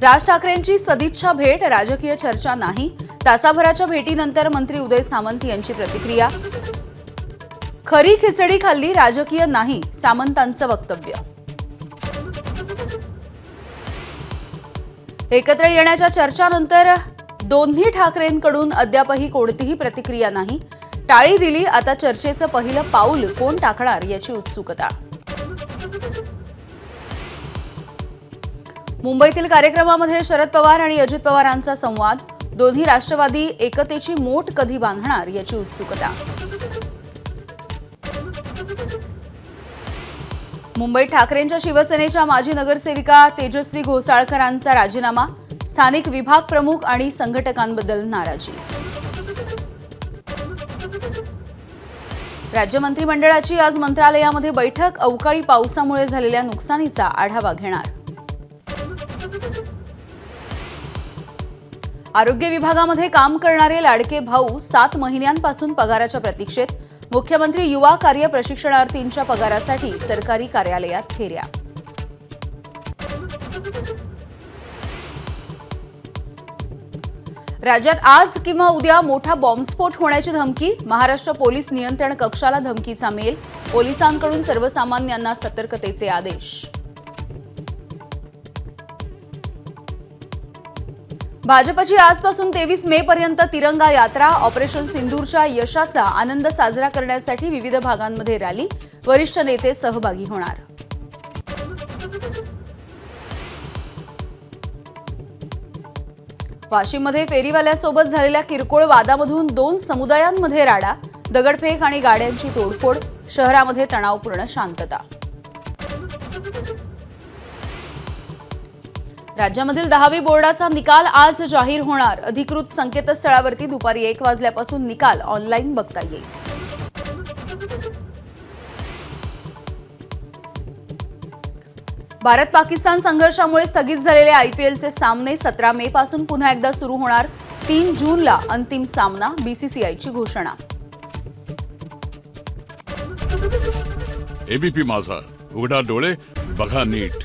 राज ठाकरेंची सदिच्छा भेट, राजकीय चर्चा नाही। तासाभराच्या भेटीनंतर मंत्री उदय सामंत यांची प्रतिक्रिया। खरी खिचडी खाल्ली, राजकीय नाही, सामंतांचं वक्तव्य। एकत्र येण्याच्या चर्चानंतर दोन्ही ठाकरेंकडून अद्यापही कोणतीही प्रतिक्रिया नाही। टाळी दिली, आता चर्चेचं पहिलं पाऊल कोण टाकणार याची उत्सुकता। मुंबईतील कार्यक्रमामध्ये शरद पवार आणि अजित पवारांचा संवाद। दोन्ही राष्ट्रवादी एकतेची मोट कधी बांधणार याची उत्सुकता। मुंबईत ठाकरेंच्या शिवसेनेच्या माजी नगरसेविका तेजस्वी घोसाळकरांचा राजीनामा। स्थानिक विभाग प्रमुख आणि संघटकांबद्दल नाराजी। राज्य मंत्रिमंडळाची आज मंत्रालयामध्ये बैठक। अवकाळी पावसामुळे झालेल्या नुकसानीचा आढावा घेणार। आरोग्य विभागामध्ये काम करणारे लाडके भाऊ 7 महिन्यांपासून पगाराच्या प्रतीक्षेत। मुख्यमंत्री युवा कार्य प्रशिक्षणार्थींच्या पगारासाठी सरकारी कार्यालयात फेऱ्या। राज्यात आज किंवा उद्या मोठा बॉम्बस्फोट होण्याची धमकी। महाराष्ट्र पोलीस नियंत्रण कक्षाला धमकीचा मेल। पोलिसांकडून सर्वसामान्यांना सतर्कतेचे आदेश। भाजपची आजपासून 23 मे पर्यंत तिरंगा यात्रा। ऑपरेशन सिंदूरच्या यशाचा आनंद साजरा करण्यासाठी विविध भागांमध्ये रॅली। वरिष्ठ नेते सहभागी होणार। वाशिममध्ये फेरीवाल्यासोबत झालेल्या किरकोळ वादामधून 2 समुदायांमध्ये राडा। दगडफेक आणि गाड्यांची तोडफोड। शहरामध्ये तणावपूर्ण शांतता। राज्यामधील 10वी बोर्डाचा निकाल आज जाहीर होणार। अधिकृत संकेतस्थळावरती दुपारी 1 वाजल्यापासून निकाल ऑनलाईन बघता येईल। भारत पाकिस्तान संघर्षामुळे स्थगित झालेले आयपीएलचे सामने 17 मे पासून पुन्हा एकदा सुरू होणार। 3 जूनला अंतिम सामना। बीसीसीआयची घोषणा। एबीपी माझा, उघडा डोळे बघा नीट।